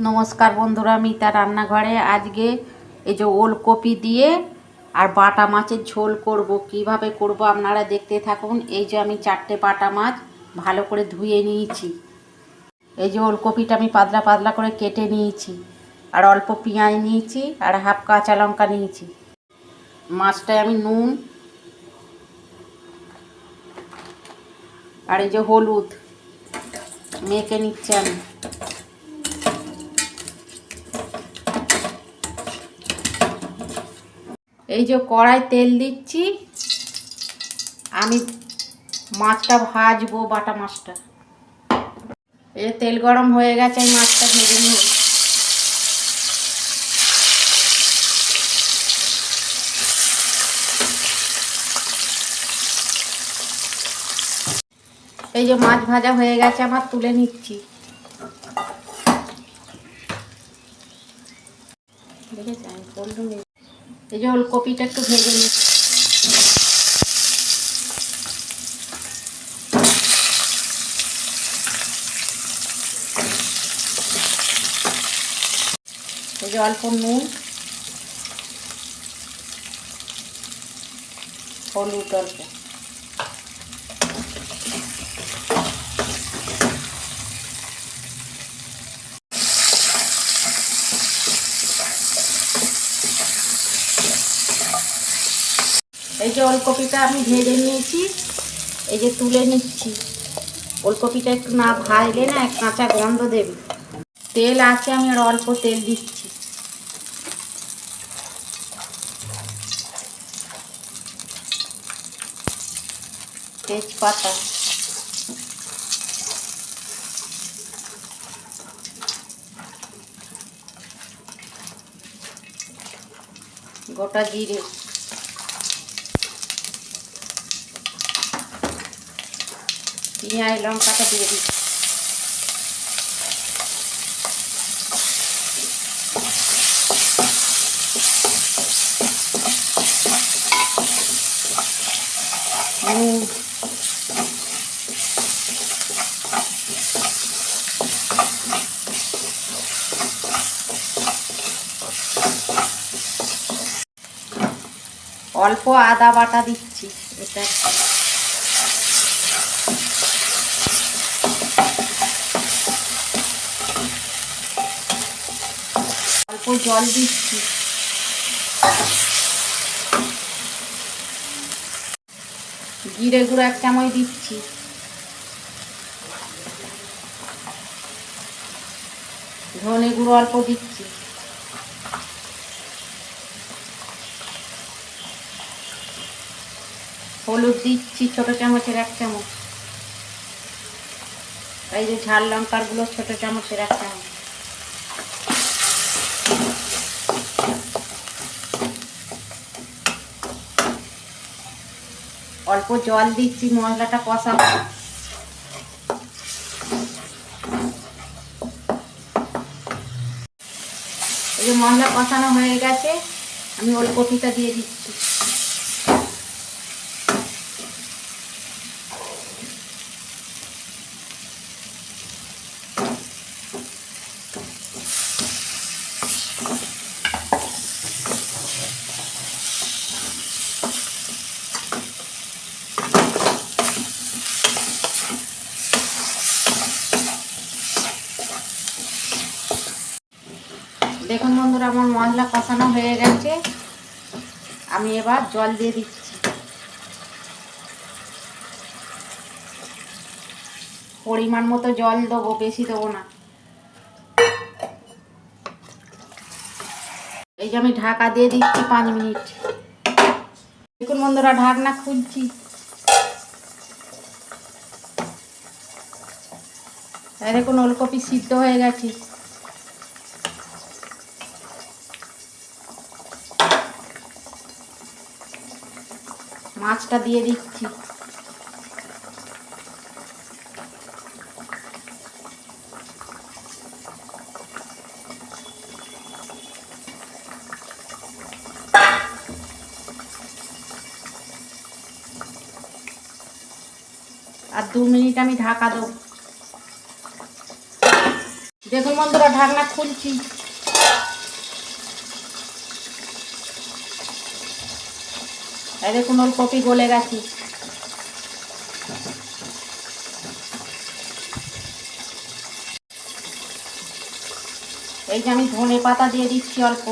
নমস্কার বন্ধুরা, মিতা রান্নাঘরে আজকে এই যে ওলকপি দিয়ে আর বাটা মাছের ঝোল করব। কিভাবে করব আপনারা দেখতে থাকুন। এই যে আমি 4টে বাটা মাছ ভালো করে ধুয়ে নিয়েছি। এই যে ওলকপিটা আমি পাতলা পাতলা করে কেটে নিয়েছি, আর অল্প পেঁয়াজ নিয়েছি আর হাফ কাঁচা লঙ্কা নিয়েছি। মাছটায় আমি নুন আর এই যে হলুদ মেখে নিচ্ছি আমি। এই যে কড়াই তেল দিচ্ছি, আমি মাছটা ভাজবো, বাটা মাছটা। এই যে তেল গরম হয়ে গেছে, এই মাছটা ভেজে নেব। এই যে মাছ ভাজা হয়ে গেছে আমার, তুলে নিচ্ছি। দেখেছেন এই যে ওলকপিটা একটু ভেজে নিচ্ছি। এই যে অল্প নুন, হলুদ অল্প, এই যে ওলকপিটা আমি ভেজে নিয়েছি, এই যে তুলে নিচ্ছি। ওলকপিটা একটু না ভাজলে না কাঁচা গন্ধ দেবে। তেল আছে, আমি আর অল্প তেল দিচ্ছি। তেজপাতা, গোটা জিরে, পেঁয়াজ লঙ্কাটা দিয়ে দিচ্ছি। অল্প আদা বাটা দিচ্ছি। এটা অল্প জল দিচ্ছি। জিরে গুঁড়ো 1 চামচ দিচ্ছি। ধনে গুঁড়ো অল্প দিচ্ছি। হলুদ দিচ্ছি ছোট চামচের 1 চামচ। এই যে ঝাল লঙ্কার গুঁড়ো ছোট চামচের 1 চামচ। অল্প জল দিচ্ছি মশলাটা কষাবো। এই যে মশলা কষানো হয়ে গেছে, আমি ওলকপিটা দিয়ে দিচ্ছি। দেখুন বন্ধুরা, আমার মশলা কষানো হয়ে গেছে, আমি এবার জল দিয়ে দিচ্ছি। পরিমাণ মতো জল দেবো, বেশি দেবো না। এই যে আমি ঢাকা দিয়ে দিচ্ছি 5 মিনিট। দেখুন বন্ধুরা, ঢাকনা খুলছি। দেখুন ওলকপি সিদ্ধ হয়ে গেছে। মাছটা দিয়ে দিচ্ছি। আর 2 মিনিট আমি ঢাকা দেবো। দেখুন বন্ধুরা, ঢাকনা খুলছি। এই দেখুন ওলকপি গলে গেছে। এই যে আমি ধনে পাতা দিয়ে দিচ্ছি অল্প।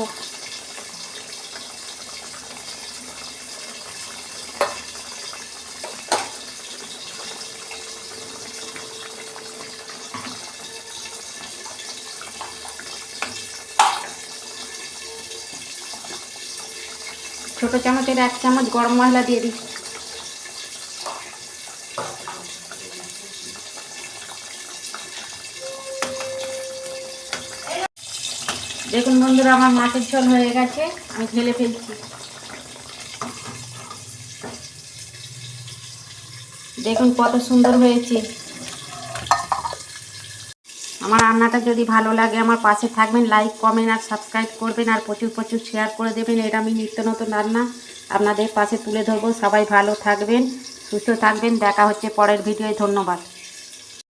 ছোট চামচের 1 চামচ গরম মশলা দিয়ে দিচ্ছি। দেখুন বন্ধুরা, আমার মাছের ঝোল হয়ে গেছে, আমি ঢেলে ফেলছি। দেখুন কত সুন্দর হয়েছে। আমার রান্নাটা যদি ভালো লাগে আমার পাশে থাকবেন, লাইক কমেন্ট আর সাবস্ক্রাইব করবেন, আর প্রচুর প্রচুর শেয়ার করে দেবেন। এটা আমি নিত্য নতুন রান্না আপনাদের পাশে তুলে ধরবো। সবাই ভালো থাকবেন, সুস্থ থাকবেন। দেখা হচ্ছে পরের ভিডিওয়। ধন্যবাদ।